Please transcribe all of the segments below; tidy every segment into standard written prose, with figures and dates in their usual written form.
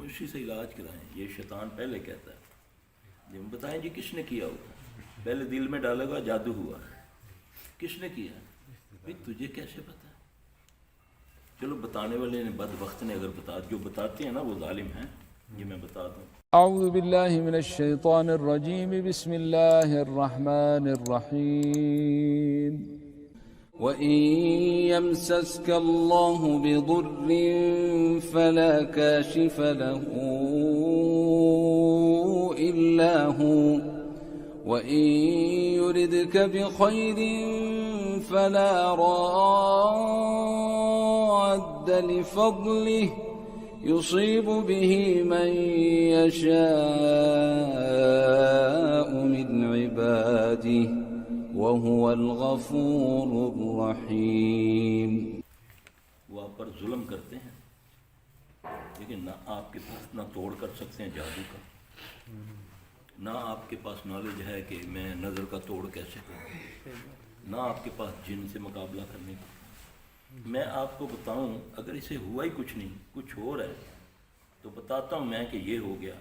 اسی سے علاج کرائیں. یہ شیطان پہلے کہتا ہے. جب بتائیں جی کس نے کیا ہوگا, پہلے دل میں ڈالے گا جادو ہوا, کس نے کیا, بھائی تجھے کیسے پتا. چلو بتانے والے نے بدبخت نے اگر جو بتاتے ہیں نا وہ ظالم ہیں, یہ میں بتا دوں. اعوذ باللہ من الشیطان الرجیم بسم اللہ الرحمن الرحیم وَإِن يَمْسَسْكَ اللَّهُ بِضُرٍّ فَلَا كَاشِفَ لَهُ إِلَّا هُوَ وَإِن يُرِدْكَ بِخَيْرٍ فَلَا رَادَّ لِفَضْلِهِ يصيب به من يشاء من عباده وهو الغفور الرحيم. وہ آپ پر ظلم کرتے ہیں لیکن نہ آپ کے پاس نہ توڑ کر سکتے ہیں جادو کا, نہ آپ کے پاس نالج ہے کہ میں نظر کا توڑ کیسے کروں, نہ آپ کے پاس جن سے مقابلہ کرنے کا. میں آپ کو بتاؤں اگر اسے ہوا ہی کچھ نہیں, کچھ اور ہے تو بتاتا ہوں میں کہ یہ ہو گیا,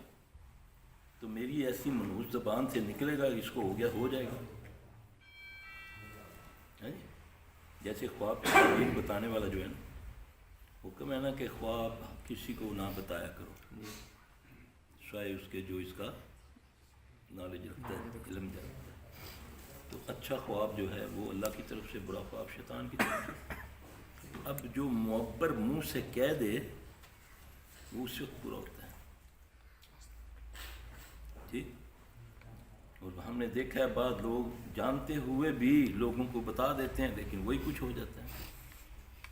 تو میری ایسی منحوس زبان سے نکلے گا اس کو ہو گیا, ہو جائے گا. جیسے خواب تعبیر بتانے والا جو ہے نا, حکم ہے نا کہ خواب کسی کو نہ بتایا کرو سوائے اس کے جو اس کا نالج رکھتا ہے, علم رکھتا ہے. تو اچھا خواب جو ہے وہ اللہ کی طرف سے, برا خواب شیطان کی طرف سے. اب جو معبر منہ سے کہہ دے وہ اس وقت پورا ہوتا ہے. ٹھیک. اور ہم نے دیکھا ہے بعض لوگ جانتے ہوئے بھی لوگوں کو بتا دیتے ہیں لیکن وہی کچھ ہو جاتا ہے.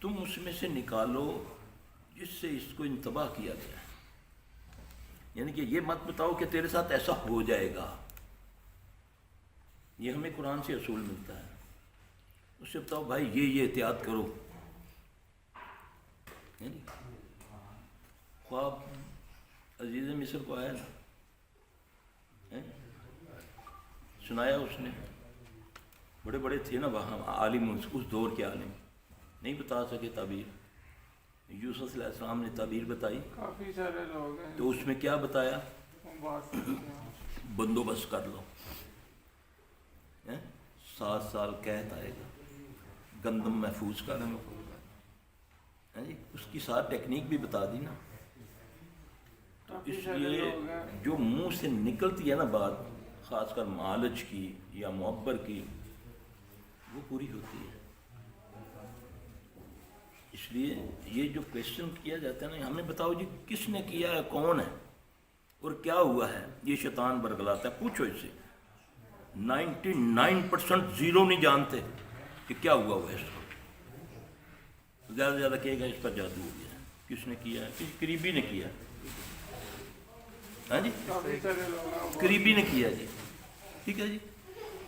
تم اس میں سے نکالو جس سے اس کو انتباہ کیا گیا ہے, یعنی کہ یہ مت بتاؤ کہ تیرے ساتھ ایسا ہو جائے گا. یہ ہمیں قرآن سے اصول ملتا ہے. اس سے بتاؤ بھائی یہ احتیاط کرو. خواب عزیز مصر کو آیا نا, سنایا اس نے, بڑے بڑے تھے نا وہاں عالم, اس دور کے عالم نہیں بتا سکے تعبیر. یوسف علیہ السلام نے تعبیر بتائی, کافی سارے لوگ ہیں تو اس میں کیا بتایا, بندوبست کر لو, 7 سال قحط آئے گا, گندم محفوظ کر لو. اس کی ساتھ ٹیکنیک بھی بتا دی نا. اس لیے جو منہ سے نکلتی ہے نا بات, خاص کر معالج کی یا معبر کی, وہ پوری ہوتی ہے. اس لیے یہ جو کویشچن کیا جاتا ہے نا, ہمیں بتاؤ جی کس نے کیا ہے, کون ہے اور کیا ہوا ہے. یہ شیطان برگلاتا ہے. پوچھو اس سے. 99% زیرو نہیں جانتے کہ کیا ہوا ہے. اس کو زیادہ سے زیادہ کہے گا اس پر جادو ہو گیا. کس نے کیا ہے, کسی قریبی نے کیا. ہاں جی, قریبی نے کیا جی. ٹھیک ہے جی.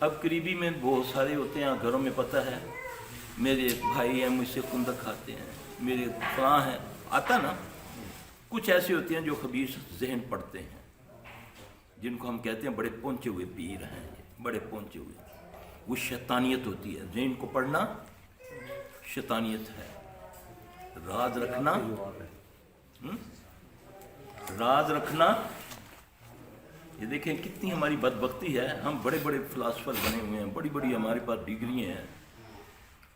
اب قریبی میں بہت سارے ہوتے ہیں گھروں میں, پتہ ہے میرے بھائی ہیں مجھ سے کندک کھاتے ہیں, میرے فلاں ہیں, آتا نا. کچھ ایسے ہوتے ہیں جو خبیث ذہن پڑھتے ہیں, جن کو ہم کہتے ہیں بڑے پہنچے ہوئے پیر ہیں, بڑے پہنچے ہوئے. وہ شیطانیت ہوتی ہے. ذہن کو پڑھنا شیطانیت ہے. راز رکھنا, راز رکھنا. یہ دیکھیں کتنی ہماری بدبختی ہے. ہم بڑے بڑے فلاسفر بنے ہوئے ہیں, بڑی بڑی ہمارے پاس ڈگری ہیں.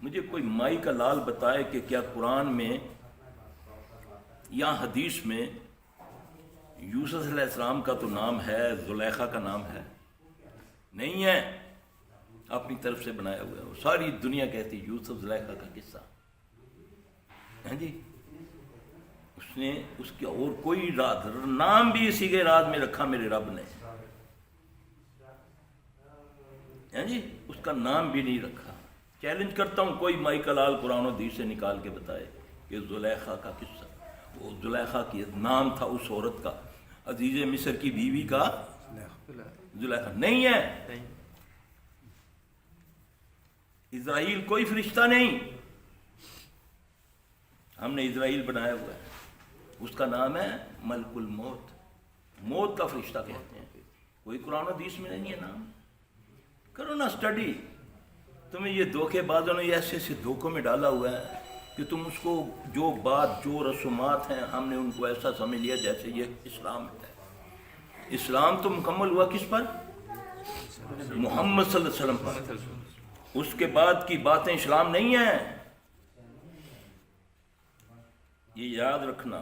مجھے کوئی مائی کا لال بتائے کہ کیا قرآن میں یا حدیث میں یوسف علیہ السلام کا تو نام ہے, زلیخا کا نام ہے نہیں ہے, اپنی طرف سے بنایا ہوا ہے. ساری دنیا کہتی یوسف زلیخا کا قصہ ہے جی. اس نے اس کا اور کوئی راز, نام بھی اسی کے راز میں رکھا میرے رب نے, ہے جی. اس کا نام بھی نہیں رکھا. چیلنج کرتا ہوں کوئی مائی کلال قرآن و حدیث سے نکال کے بتائے کہ زلیخا کا قصہ, وہ زلیخا کی نام تھا اس عورت کا, عزیز مصر کی بیوی کا زلیخا نہیں ہے. اسرائیل کوئی فرشتہ نہیں, ہم نے اسرائیل بنایا ہوا ہے. اس کا نام ہے ملک الموت, موت کا فرشتہ کہتے ہیں. کوئی قرآن و حدیث میں نہیں ہے نام. کرو نا اسٹڈی. تمہیں یہ دھوکے بازوں نے ایسے ایسے دھوکوں میں ڈالا ہوا ہے, کہ تم اس کو جو بات جو رسومات ہیں ہم نے ان کو ایسا سمجھ لیا جیسے یہ اسلام ہے۔ اسلام تو مکمل ہوا کس پر؟ محمد صلی اللہ علیہ وسلم پر۔ اس کے بعد کی باتیں اسلام نہیں ہیں، یہ یاد رکھنا۔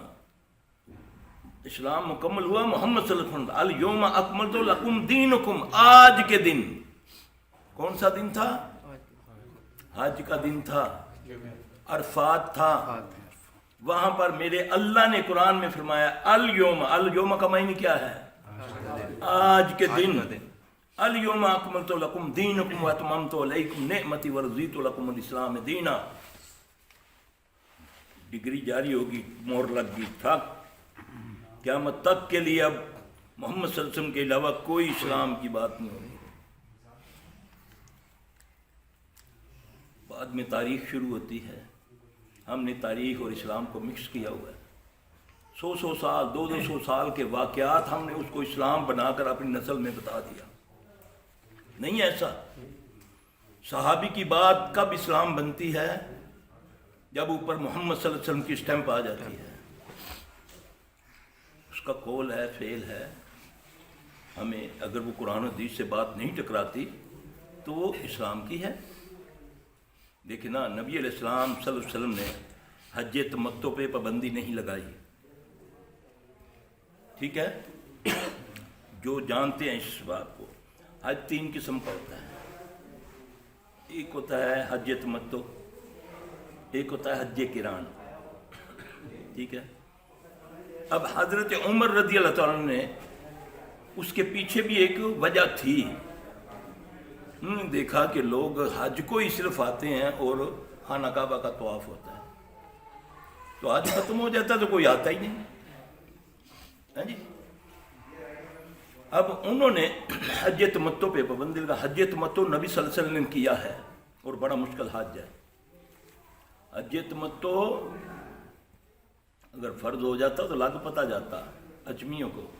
اسلام مکمل ہوا محمد صلی اللہ علیہ وسلم۔ الیوم اکملت لکم دینکم، آج کے دن کون سا دن تھا؟ حج کا دن تھا، عرفات تھا۔ وہاں پر میرے اللہ نے قرآن میں فرمایا الیوم، الیوم کا معنی کیا ہے؟ آج کے دن۔ الیوم اکملت لکم دینکم واتممت علیکم نعمتی ورضیت لکم الاسلام دینا۔ ڈگری جاری ہوگی، مہر لگ گئی، تھا قیامت تک کے لیے اب محمد صلی اللہ علیہ وسلم کے علاوہ کوئی اسلام کی بات نہیں ہوگی۔ بعد میں تاریخ شروع ہوتی ہے، ہم نے تاریخ اور اسلام کو مکس کیا ہوا ہے۔ 100 سال 200 سال کے واقعات ہم نے اس کو اسلام بنا کر اپنی نسل میں بتا دیا۔ نہیں ایسا۔ صحابی کی بات کب اسلام بنتی ہے؟ جب اوپر محمد صلی اللہ علیہ وسلم کی اسٹیمپ آ جاتی ہے، اس کا قول ہے، فعل ہے۔ ہمیں اگر وہ قرآن و حدیث سے بات نہیں ٹکراتی تو وہ اسلام کی ہے۔ دیکھیں نا، نبی علیہ السلام صلی اللہ علیہ وسلم نے حج تمتع پہ پابندی نہیں لگائی، ٹھیک ہے؟ جو جانتے ہیں اس بات کو، حج 3 قسم کا ہوتا ہے۔ ایک ہوتا ہے حج تمتع، ایک ہوتا ہے حج قران، ٹھیک ہے؟ اب حضرت عمر رضی اللہ تعالیٰ نے، اس کے پیچھے بھی ایک وجہ تھی۔ انہوں نے دیکھا کہ لوگ حج کو ہی صرف آتے ہیں اور خانہ کعبہ کا طواف ہوتا ہے، تو حج ختم ہو جاتا تو کوئی آتا ہی نہیں، ہاں جی۔ اب انہوں نے حج تمتع پہ پابندی لگا۔ حج تمتع نبی صلی اللہ علیہ وسلم نے کیا ہے اور بڑا مشکل حج ہے۔ حج تمتع اگر فرض ہو جاتا تو لگ پتہ جاتا اجمیوں کو۔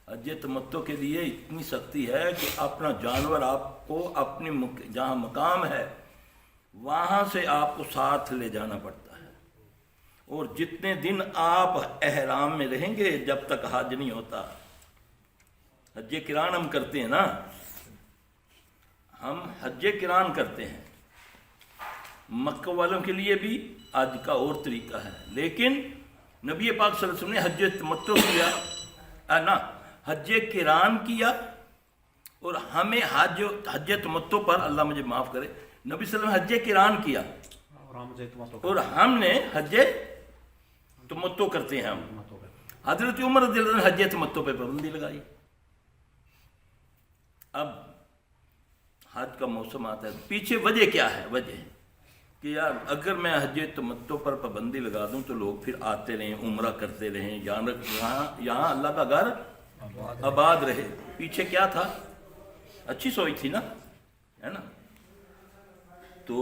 حج تمتع کے لیے اتنی سختی ہے کہ اپنا جانور آپ کو اپنی جہاں مقام ہے وہاں سے آپ کو ساتھ لے جانا پڑتا ہے، اور جتنے دن آپ احرام میں رہیں گے جب تک حج نہیں ہوتا۔ حج قران ہم کرتے ہیں نا، ہم حج قران کرتے ہیں۔ مکہ والوں کے لیے بھی حج کا اور طریقہ ہے، لیکن نبی پاک صلی اللہ علیہ وسلم نے حج تمتع کیا نا، حج قران کیا، اور ہمیں حج تمتع پر، اللہ مجھے معاف کرے، نبی صلی اللہ علیہ وسلم حج قران کیا اور ہم نے حج تمتع کرتے ہیں ہم۔ حضرت عمر رضی اللہ عنہ نے حج تمتع پہ پابندی لگائی۔ اب حج کا موسم آتا ہے، پیچھے وجہ کیا ہے؟ وجہ کہ یار اگر میں حج تمتع پر پابندی لگا دوں تو لوگ پھر آتے رہیں، عمرہ کرتے رہیں، یہاں اللہ کا گھر آباد رہے۔ پیچھے کیا تھا؟ اچھی سوچ تھی نا، ہے نا؟ تو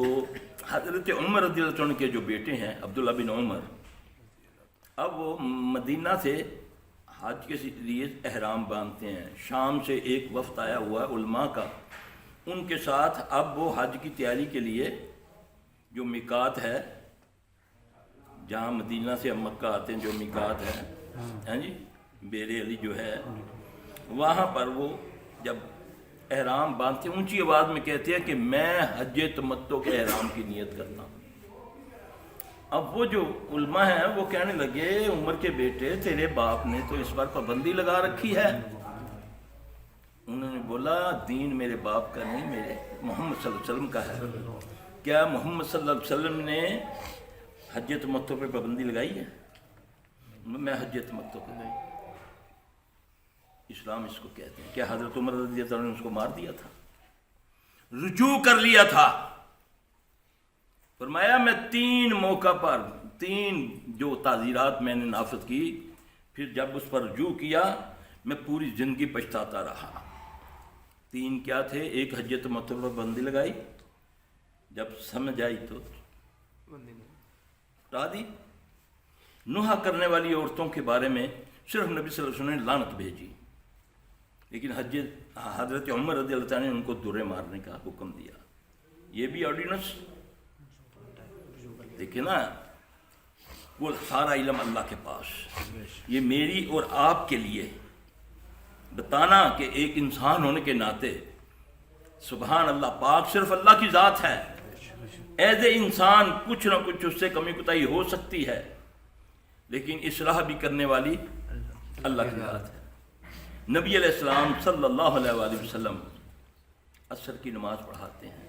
حضرت عمر رضی اللہ عنہ کے جو بیٹے ہیں عبداللہ بن عمر، اب وہ مدینہ سے حج کے لیے احرام باندھتے ہیں۔ شام سے ایک وفد آیا ہوا ہے علماء کا، ان کے ساتھ اب وہ حج کی تیاری کے لیے جو میقات ہے، جہاں مدینہ سے ہم مکہ آتے ہیں جو میقات ہے، ہاں جی، بیر علی جو ہے، وہاں پر وہ جب احرام باندھتے ہیں اونچی آواز میں کہتے ہیں کہ میں حج تمتع کے احرام کی نیت کرتا ہوں۔ اب وہ جو علماء ہیں وہ کہنے لگے عمر کے بیٹے تیرے باپ نے تو اس پر پابندی لگا رکھی ہے۔ انہوں نے بولا دین میرے باپ کا نہیں، میرے محمد صلی اللہ علیہ وسلم کا ہے۔ کیا محمد صلی اللہ علیہ وسلم نے حج تمتع پہ پابندی لگائی ہے؟ میں حج تمتع پہ لگائی۔ اسلام اس کو کہتے ہیں۔ کیا حضرت عمر رضی اللہ عنہ نے اس کو مار دیا تھا؟ رجوع کر لیا تھا۔ فرمایا میں 3 موقع پر 3 جو تعزیرات میں نے نافذ کی، پھر جب اس پر رجوع کیا میں پوری زندگی پچھتاتا رہا۔ 3 کیا تھے؟ ایک حج تمتع پر پابندی لگائی، جب سمجھ آئی تو ہٹا دی۔ نوحہ کرنے والی عورتوں کے بارے میں صرف نبی صلی اللہ علیہ وسلم نے لعنت بھیجی، لیکن حضرت عمر رضی اللہ عنہ نے ان کو درے مارنے کا حکم دیا۔ یہ بھی آرڈیننس دیکھیں نا وہ سارا علم اللہ کے پاس، یہ میری اور آپ کے لیے بتانا کہ ایک انسان ہونے کے ناطے سبحان اللہ، پاک صرف اللہ کی ذات ہے، ایز اے انسان کچھ نہ کچھ اس سے کمی کوتاہی ہو سکتی ہے، لیکن اصلاح بھی کرنے والی اللہ کی ذات ہے۔ نبی علیہ السلام صلی اللہ علیہ وآلہ وسلم عصر کی نماز پڑھاتے ہیں،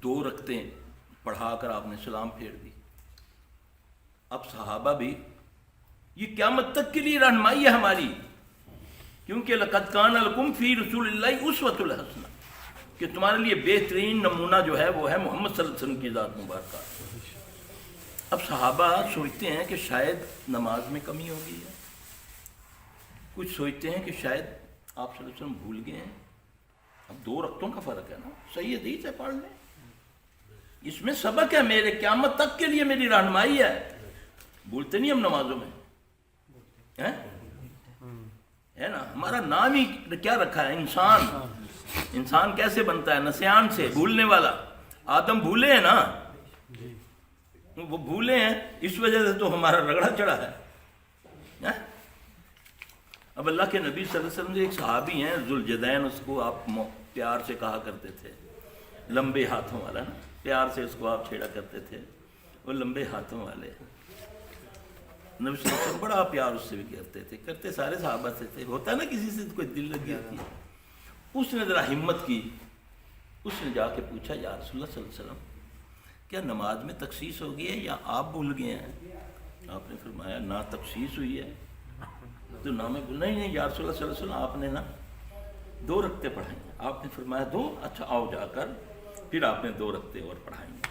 2 رکعتیں پڑھا کر آپ نے سلام پھیر دی۔ اب صحابہ بھی، یہ قیامت تک کے لیے رہنمائی ہے ہماری، کیونکہ لقد کان لکم فی رسول اللہ اسوۃ الحسنہ، کہ تمہارے لیے بہترین نمونہ جو ہے وہ ہے محمد صلی اللہ علیہ وسلم کی ذات مبارکہ۔ اب صحابہ سوچتے ہیں کہ شاید نماز میں کمی ہو گئی ہے، کچھ سوچتے ہیں کہ شاید آپ صلی اللہ علیہ وسلم بھول گئے ہیں۔ اب 2 رکعتوں کا فرق ہے نا، صحیح حدیث ہے، پڑھ لیں، اس میں سبق ہے میرے، قیامت تک کے لیے میری رہنمائی ہے۔ بھولتے نہیں ہم نمازوں میں، ہے نا؟ ہمارا نام ہی کیا رکھا ہے؟ انسان۔ انسان کیسے بنتا ہے؟ نسیان سے، بھولنے والا۔ آدم بھولے ہیں نا، وہ بھولے ہیں، اس وجہ سے تو ہمارا رگڑا چڑھا ہے۔ اب اللہ کے نبی صلی اللہ علیہ وسلم ایک صحابی ہیں ذوالجدین، اس کو آپ پیار سے کہا کرتے تھے، لمبے ہاتھوں والا نا، پیار سے اس کو آپ چھیڑا کرتے تھے، وہ لمبے ہاتھوں والے۔ نبی صلی اللہ علیہ وسلم بڑا پیار اس سے بھی کرتے سارے صحابہ سے تھے، ہوتا ہے نا کسی سے کوئی دل لگی ہوتی ہے۔ اس نے ذرا ہمت کی، اس نے جا کے پوچھا یا رسول اللہ صلی اللہ علیہ وسلم کیا نماز میں تخصیص ہو گئی ہے یا آپ بھول گئے ہیں؟ آپ نے فرمایا نہ تخصیص ہوئی ہے تو نہ میں بھول، نہیں یا رسول اللہ صلی اللہ علیہ وسلم آپ نے نا 2 رکعتیں پڑھائیں۔ آپ نے فرمایا 2، اچھا آؤ جا کر، پھر آپ نے 2 رکعتیں اور پڑھائیں گے۔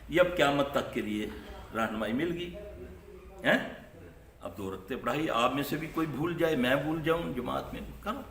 یہ اب قیامت تک کے لیے رہنمائی مل گئی ہیں۔ اب 2 رکعتیں پڑھائی، آپ میں سے بھی کوئی بھول جائے، میں بھول جاؤں، جماعت میں کرو۔